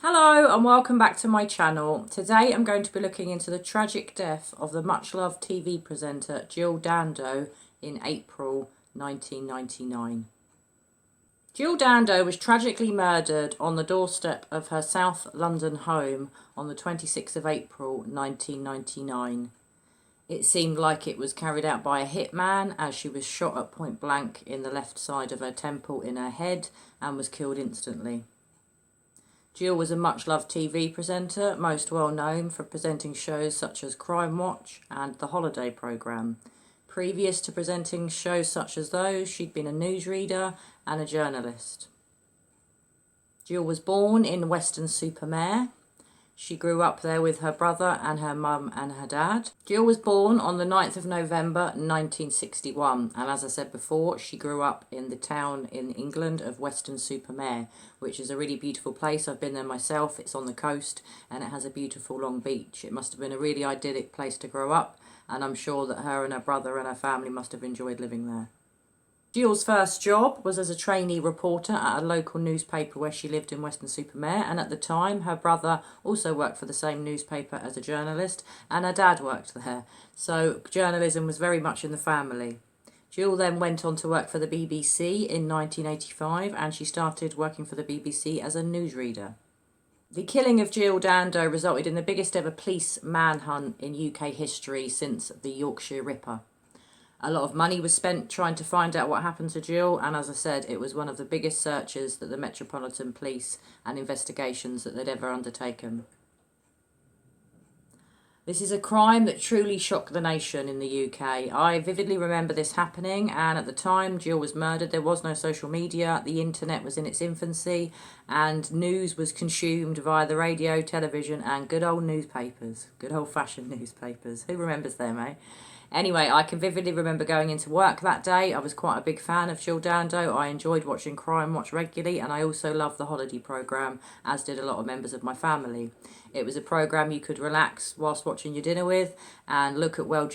Hello and welcome back to my channel. Today I'm going to be looking into the tragic death of the much-loved TV presenter Jill Dando in April 1999. Jill Dando was tragically murdered on the doorstep of her South London home on the 26th of April 1999. It seemed like it was carried out by a hitman, as she was shot at point blank in the left side of her temple in her head and was killed instantly. Jill was a much-loved TV presenter, most well known for presenting shows such as Crime Watch and The Holiday Programme. Previous to presenting shows such as those, she'd been a newsreader and a journalist. Jill was born in Weston-super-Mare. She grew up there with her brother and her mum and her dad. Jill was born on the 9th of November 1961, and as I said before, she grew up in the town in England of Weston-super-Mare, which is a really beautiful place. I've been there myself. It's on the coast and it has a beautiful long beach. It must have been a really idyllic place to grow up, and I'm sure that her and her brother and her family must have enjoyed living there. Jill's first job was as a trainee reporter at a local newspaper where she lived in Weston-super-Mare, and at the time her brother also worked for the same newspaper as a journalist, and her dad worked there, so journalism was very much in the family. Jill then went on to work for the BBC in 1985, and she started working for the BBC as a newsreader. The killing of Jill Dando resulted in the biggest ever police manhunt in UK history since the Yorkshire Ripper. A lot of money was spent trying to find out what happened to Jill, and as I said, it was one of the biggest searches that the Metropolitan Police and investigations that they'd ever undertaken. This is a crime that truly shocked the nation in the UK. I vividly remember this happening, and at the time Jill was murdered, there was no social media, the internet was in its infancy, and news was consumed via the radio, television, and good old newspapers. Good old-fashioned newspapers. Who remembers them, eh? Anyway, I can vividly remember going into work that day. I was quite a big fan of Jill Dando. I enjoyed watching Crime Watch regularly, and I also loved the Holiday Programme, as did a lot of members of my family. It was a programme you could relax whilst watching your dinner with and look at where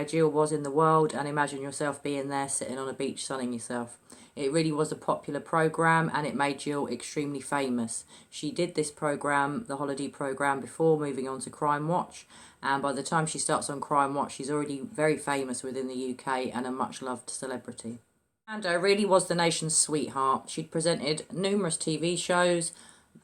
Jill was in the world and imagine yourself being there sitting on a beach sunning yourself. It really was a popular programme, and it made Jill extremely famous. She did this programme, the Holiday Programme, before moving on to Crime Watch, and by the time she starts on Crime Watch, she's already very famous within the UK and a much-loved celebrity. Dando really was the nation's sweetheart. She'd presented numerous TV shows,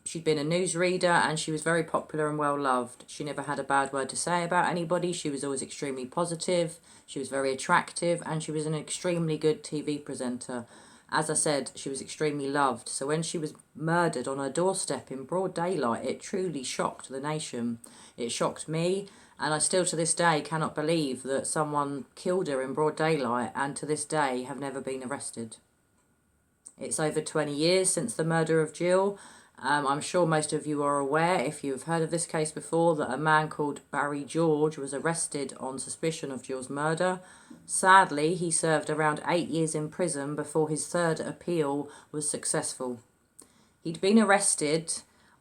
she'd been a newsreader, and she was very popular and well-loved. She never had a bad word to say about anybody. She was always extremely positive, she was very attractive, and she was an extremely good TV presenter. As I said, she was extremely loved. So when she was murdered on her doorstep in broad daylight, it truly shocked the nation. It shocked me, and I still to this day cannot believe that someone killed her in broad daylight and to this day have never been arrested. It's over 20 years since the murder of Jill. I'm sure most of you are aware, if you've heard of this case before, that a man called Barry George was arrested on suspicion of Jill's murder. Sadly, he served around 8 years in prison before his third appeal was successful. He'd been arrested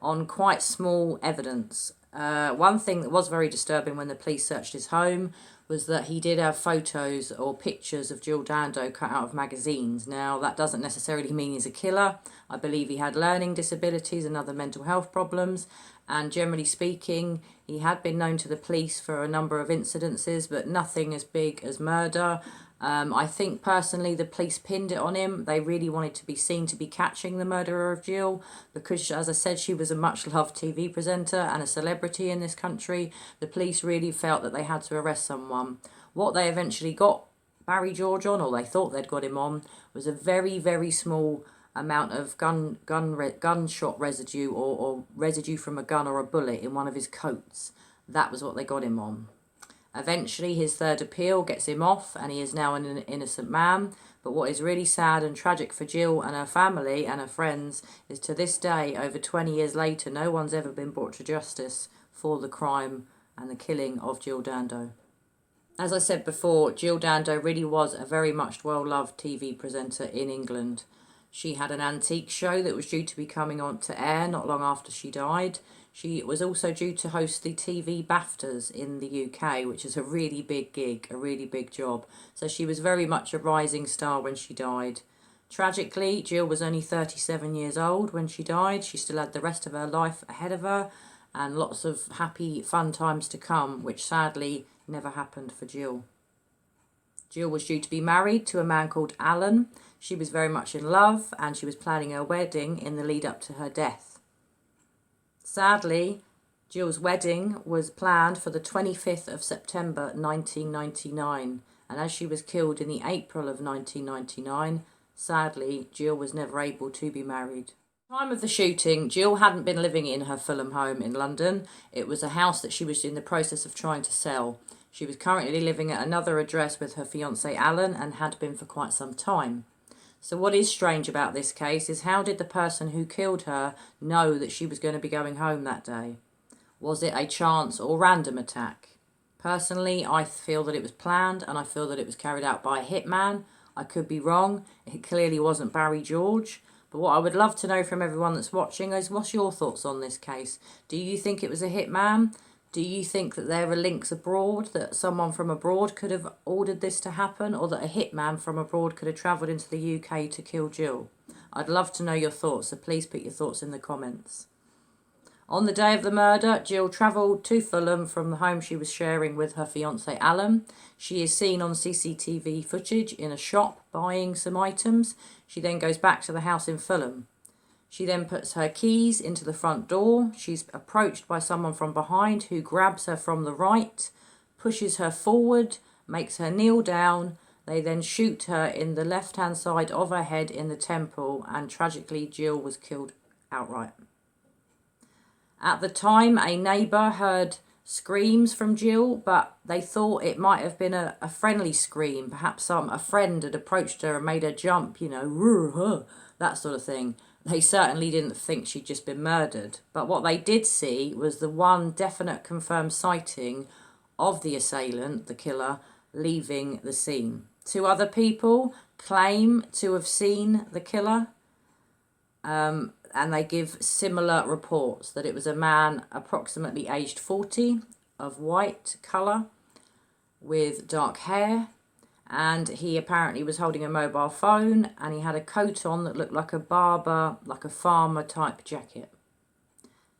on quite small evidence. One thing that was very disturbing when the police searched his home was that he did have photos or pictures of Jill Dando cut out of magazines. Now, that doesn't necessarily mean he's a killer. I believe he had learning disabilities and other mental health problems, and generally speaking, he had been known to the police for a number of incidences, but nothing as big as murder. I think personally the police pinned it on him. They really wanted to be seen to be catching the murderer of Jill because, as I said, she was a much-loved TV presenter and a celebrity in this country. The police really felt that they had to arrest someone. What they eventually got Barry George on, or they thought they'd got him on, was a very, very small amount of gunshot residue or residue from a gun or a bullet in one of his coats. That was what they got him on. Eventually, his third appeal gets him off, and he is now an innocent man. But what is really sad and tragic for Jill and her family and her friends is to this day, over 20 years later, no one's ever been brought to justice for the crime and the killing of Jill Dando. As I said before, Jill Dando really was a very much well-loved TV presenter in England. She had an antique show that was due to be coming on to air not long after she died. She was also due to host the TV BAFTAs in the UK, which is a really big gig, a really big job. So she was very much a rising star when she died. Tragically, Jill was only 37 years old when she died. She still had the rest of her life ahead of her and lots of happy, fun times to come, which sadly never happened for Jill. Jill was due to be married to a man called Alan. She was very much in love and she was planning her wedding in the lead up to her death. Sadly, Jill's wedding was planned for the 25th of September 1999, and as she was killed in the April of 1999, sadly, Jill was never able to be married. At the time of the shooting, Jill hadn't been living in her Fulham home in London. It was a house that she was in the process of trying to sell. She was currently living at another address with her fiancé Alan and had been for quite some time. So what is strange about this case is, how did the person who killed her know that she was going to be going home that day? Was it a chance or random attack? Personally, I feel that it was planned and I feel that it was carried out by a hitman. I could be wrong. It clearly wasn't Barry George. But what I would love to know from everyone that's watching is, what's your thoughts on this case? Do you think it was a hitman? Do you think that there are links abroad, that someone from abroad could have ordered this to happen, or that a hitman from abroad could have travelled into the UK to kill Jill? I'd love to know your thoughts, so please put your thoughts in the comments. On the day of the murder, Jill travelled to Fulham from the home she was sharing with her fiancé Alan. She is seen on CCTV footage in a shop buying some items. She then goes back to the house in Fulham. She then puts her keys into the front door. She's approached by someone from behind who grabs her from the right, pushes her forward, makes her kneel down. They then shoot her in the left-hand side of her head in the temple, and tragically Jill was killed outright. At the time, a neighbour heard screams from Jill, but they thought it might have been a friendly scream. Perhaps a friend had approached her and made her jump, you know, that sort of thing. They certainly didn't think she'd just been murdered. But what they did see was the one definite confirmed sighting of the assailant, the killer, leaving the scene. 2 other people claim to have seen the killer, and they give similar reports, that it was a man approximately aged 40, of white colour, with dark hair, and he apparently was holding a mobile phone, and he had a coat on that looked like a barber, like a farmer type jacket.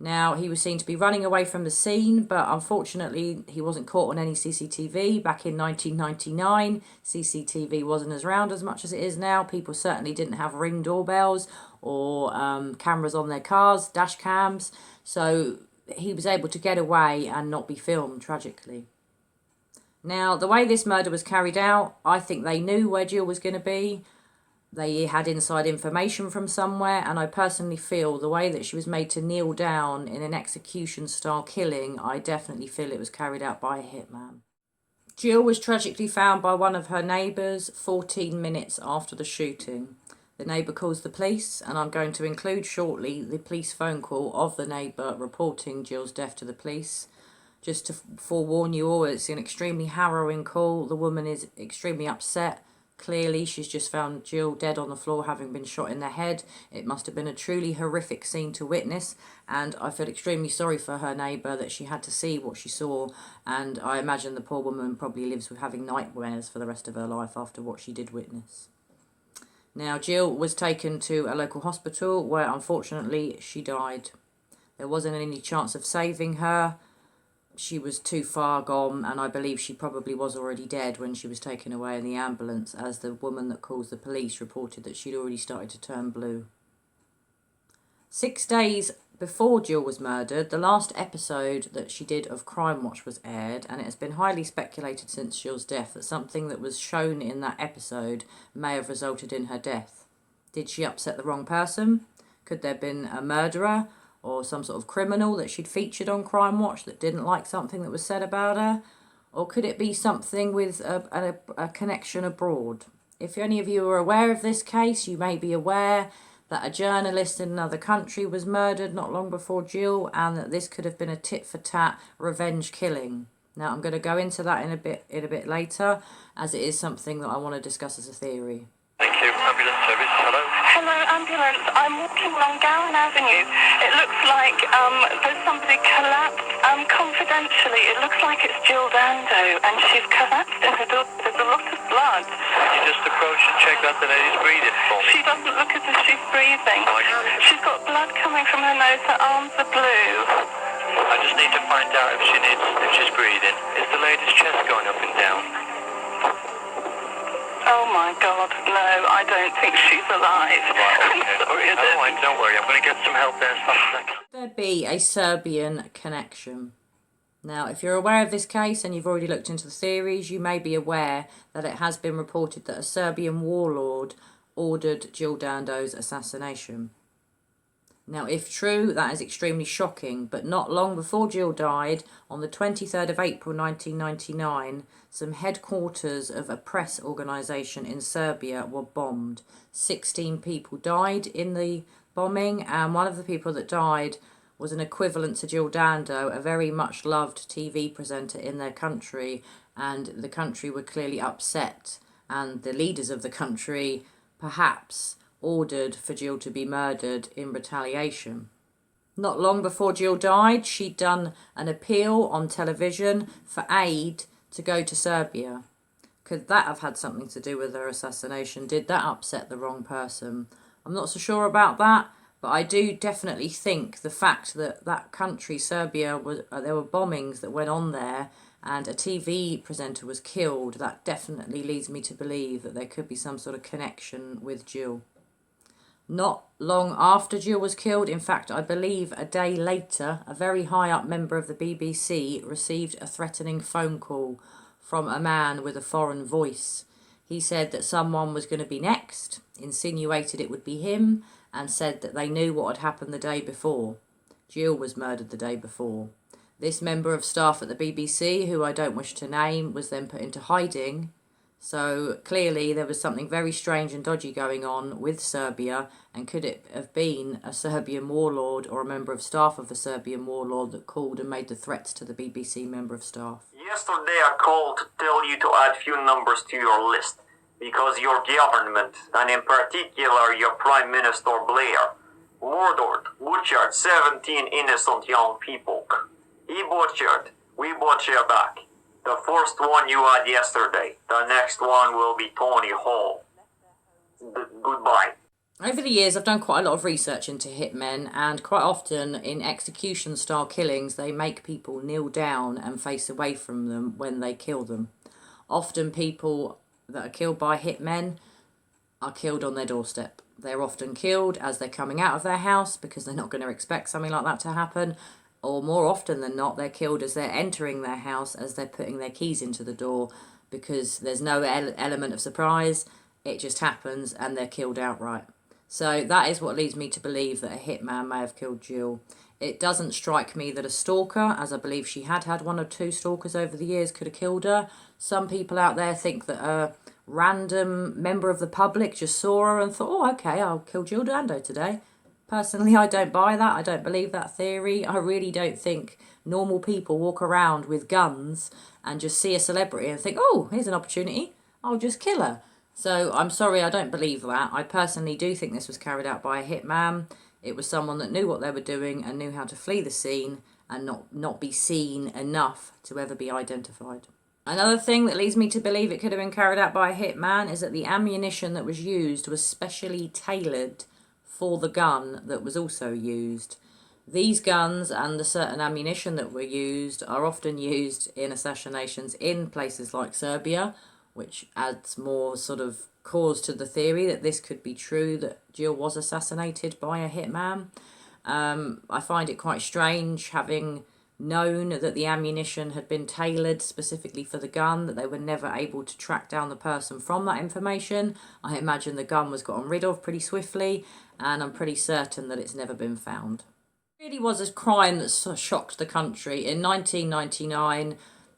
Now, he was seen to be running away from the scene, but unfortunately he wasn't caught on any CCTV. Back in 1999, CCTV wasn't as round as much as it is now. People certainly didn't have Ring doorbells or cameras on their cars, dash cams. So he was able to get away and not be filmed, tragically. Now, the way this murder was carried out, I think they knew where Jill was going to be. They had inside information from somewhere, and I personally feel the way that she was made to kneel down in an execution-style killing, I definitely feel it was carried out by a hitman. Jill was tragically found by one of her neighbours 14 minutes after the shooting. The neighbour calls the police, and I'm going to include shortly the police phone call of the neighbour reporting Jill's death to the police. Just to forewarn you all, it's an extremely harrowing call. The woman is extremely upset. Clearly, she's just found Jill dead on the floor, having been shot in the head. It must have been a truly horrific scene to witness, and I feel extremely sorry for her neighbour that she had to see what she saw, and I imagine the poor woman probably lives with having nightmares for the rest of her life after what she did witness. Now, Jill was taken to a local hospital where, unfortunately, she died. There wasn't any chance of saving her. She was too far gone, and I believe she probably was already dead when she was taken away in the ambulance, as the woman that calls the police reported that she'd already started to turn blue. 6 days before Jill was murdered, the last episode that she did of Crime Watch was aired, and it has been highly speculated since Jill's death that something that was shown in that episode may have resulted in her death. Did she upset the wrong person? Could there have been a murderer or some sort of criminal that she'd featured on Crime Watch that didn't like something that was said about her? Or could it be something with a connection abroad? If any of you are aware of this case, you may be aware that a journalist in another country was murdered not long before Jill, and that this could have been a tit-for-tat revenge killing. Now, I'm going to go into that in a bit later, as it is something that I want to discuss as a theory. Thank you. Ambulance service, hello. Hello, ambulance. I'm walking along Gowan Avenue. It looks like there's somebody collapsed. Confidentially, it looks like it's Jill Dando, and she's collapsed in her door. There's a lot of blood. You just approach and check that the lady's breathing for me. She doesn't look as if she's breathing. She's got blood coming from her nose. Her arms are blue. I just need to find out if she's breathing. Is the lady's chest going up and down? Oh my God, no, I don't think she's alive. Right, okay. I'm sorry, I didn't. Don't worry, I'm going to get some help there as fast as I can. There be a Serbian connection. Now, if you're aware of this case and you've already looked into the theories, you may be aware that it has been reported that a Serbian warlord ordered Jill Dando's assassination. Now, if true, that is extremely shocking, but not long before Jill died, on the 23rd of April 1999, some headquarters of a press organisation in Serbia were bombed. 16 people died in the bombing, and one of the people that died was an equivalent to Jill Dando, a very much loved TV presenter in their country, and the country were clearly upset, and the leaders of the country perhaps ordered for Jill to be murdered in retaliation. Not long before Jill died, she'd done an appeal on television for aid to go to Serbia. Could that have had something to do with her assassination? Did that upset the wrong person? I'm not so sure about that, but I do definitely think the fact that that country, Serbia, there were bombings that went on there and a TV presenter was killed, that definitely leads me to believe that there could be some sort of connection with Jill. Not long after Jill was killed, in fact, I believe a day later, a very high-up member of the BBC received a threatening phone call from a man with a foreign voice. He said that someone was going to be next, insinuated it would be him, and said that they knew what had happened the day before. Jill was murdered the day before. This member of staff at the BBC, who I don't wish to name, was then put into hiding. So clearly there was something very strange and dodgy going on with Serbia, and could it have been a Serbian warlord or a member of staff of a Serbian warlord that called and made the threats to the BBC member of staff? Yesterday I called to tell you to add few numbers to your list, because your government, and in particular your Prime Minister Blair, murdered, butchered 17 innocent young people. He butchered, we butcher back. The first one you had yesterday. The next one will be Tony Hall. Goodbye. Over the years, I've done quite a lot of research into hitmen, and quite often in execution-style killings, they make people kneel down and face away from them when they kill them. Often people that are killed by hitmen are killed on their doorstep. They're often killed as they're coming out of their house because they're not going to expect something like that to happen. Or more often than not, they're killed as they're entering their house, as they're putting their keys into the door, because there's no element of surprise. It just happens and they're killed outright. So that is what leads me to believe that a hitman may have killed Jill. It doesn't strike me that a stalker, as I believe she had one or two stalkers over the years, could have killed her. Some people out there think that a random member of the public just saw her and thought, oh, okay, I'll kill Jill Dando today. Personally, I don't buy that. I don't believe that theory. I really don't think normal people walk around with guns and just see a celebrity and think, oh, here's an opportunity, I'll just kill her. So I'm sorry, I don't believe that. I personally do think this was carried out by a hitman. It was someone that knew what they were doing and knew how to flee the scene and not be seen enough to ever be identified. Another thing that leads me to believe it could have been carried out by a hitman is that the ammunition that was used was specially tailored for the gun that was also used. These guns and the certain ammunition that were used are often used in assassinations in places like Serbia, which adds more sort of cause to the theory that this could be true, that Jill was assassinated by a hitman. I find it quite strange, having known that the ammunition had been tailored specifically for the gun, that they were never able to track down the person from that information. I imagine the gun was gotten rid of pretty swiftly, and I'm pretty certain that it's never been found. It really was a crime that shocked the country. In 1999,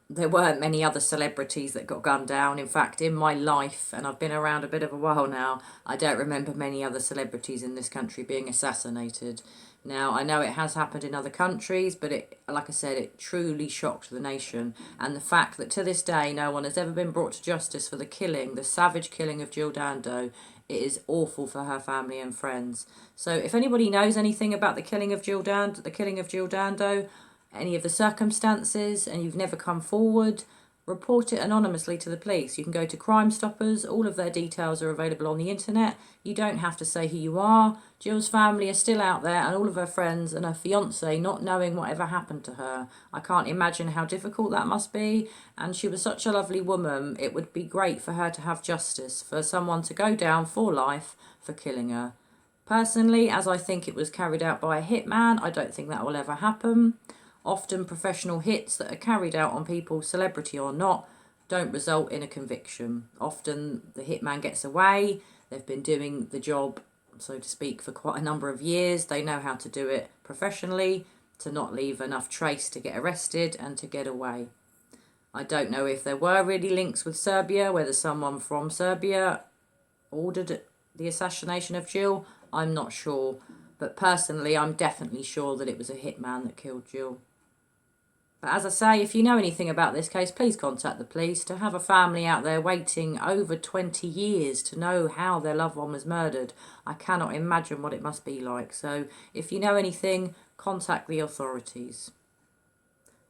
there weren't many other celebrities that got gunned down. In fact, in my life, and I've been around a bit of a while now, I don't remember many other celebrities in this country being assassinated. Now, I know it has happened in other countries, but like I said, it truly shocked the nation. And the fact that to this day, no one has ever been brought to justice for the savage killing of Jill Dando, It is awful for her family and friends. So if anybody knows anything about the killing of Jill Dando, any of the circumstances, and you've never come forward, report it anonymously to the police. You can go to Crime Stoppers. All of their details are available on the internet. You don't have to say who you are. Jill's family are still out there, and all of her friends and her fiancé not knowing whatever happened to her. I can't imagine how difficult that must be. And she was such a lovely woman. It would be great for her to have justice, for someone to go down for life for killing her. Personally, as I think it was carried out by a hitman, I don't think that will ever happen. Often professional hits that are carried out on people, celebrity or not, don't result in a conviction. Often the hitman gets away. They've been doing the job, so to speak, for quite a number of years. They know how to do it professionally to not leave enough trace to get arrested and to get away. I don't know if there were really links with Serbia, whether someone from Serbia ordered the assassination of Jill. I'm not sure. But personally, I'm definitely sure that it was a hitman that killed Jill. But as I say, if you know anything about this case, please contact the police. To have a family out there waiting over 20 years to know how their loved one was murdered, I cannot imagine what it must be like. So if you know anything, contact the authorities.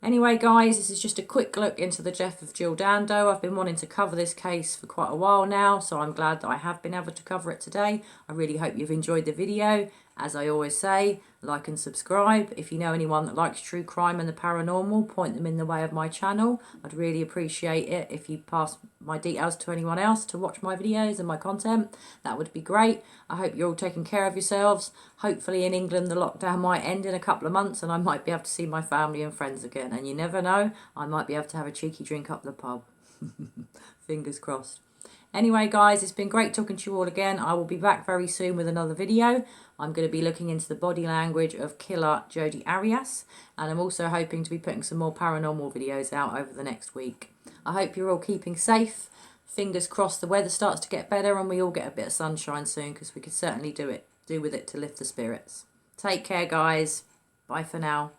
Anyway, guys, this is just a quick look into the death of Jill Dando. I've been wanting to cover this case for quite a while now, so I'm glad that I have been able to cover it today. I really hope you've enjoyed the video. As I always say, like and subscribe. If you know anyone that likes true crime and the paranormal, point them in the way of my channel. I'd really appreciate it if you pass my details to anyone else to watch my videos and my content. That would be great. I hope you're all taking care of yourselves. Hopefully in England the lockdown might end in a couple of months and I might be able to see my family and friends again. And you never know, I might be able to have a cheeky drink up the pub. Fingers crossed. Anyway, guys, it's been great talking to you all again. I will be back very soon with another video. I'm going to be looking into the body language of killer Jodi Arias, and I'm also hoping to be putting some more paranormal videos out over the next week. I hope you're all keeping safe. Fingers crossed the weather starts to get better and we all get a bit of sunshine soon, because we could certainly do with it to lift the spirits. Take care, guys. Bye for now.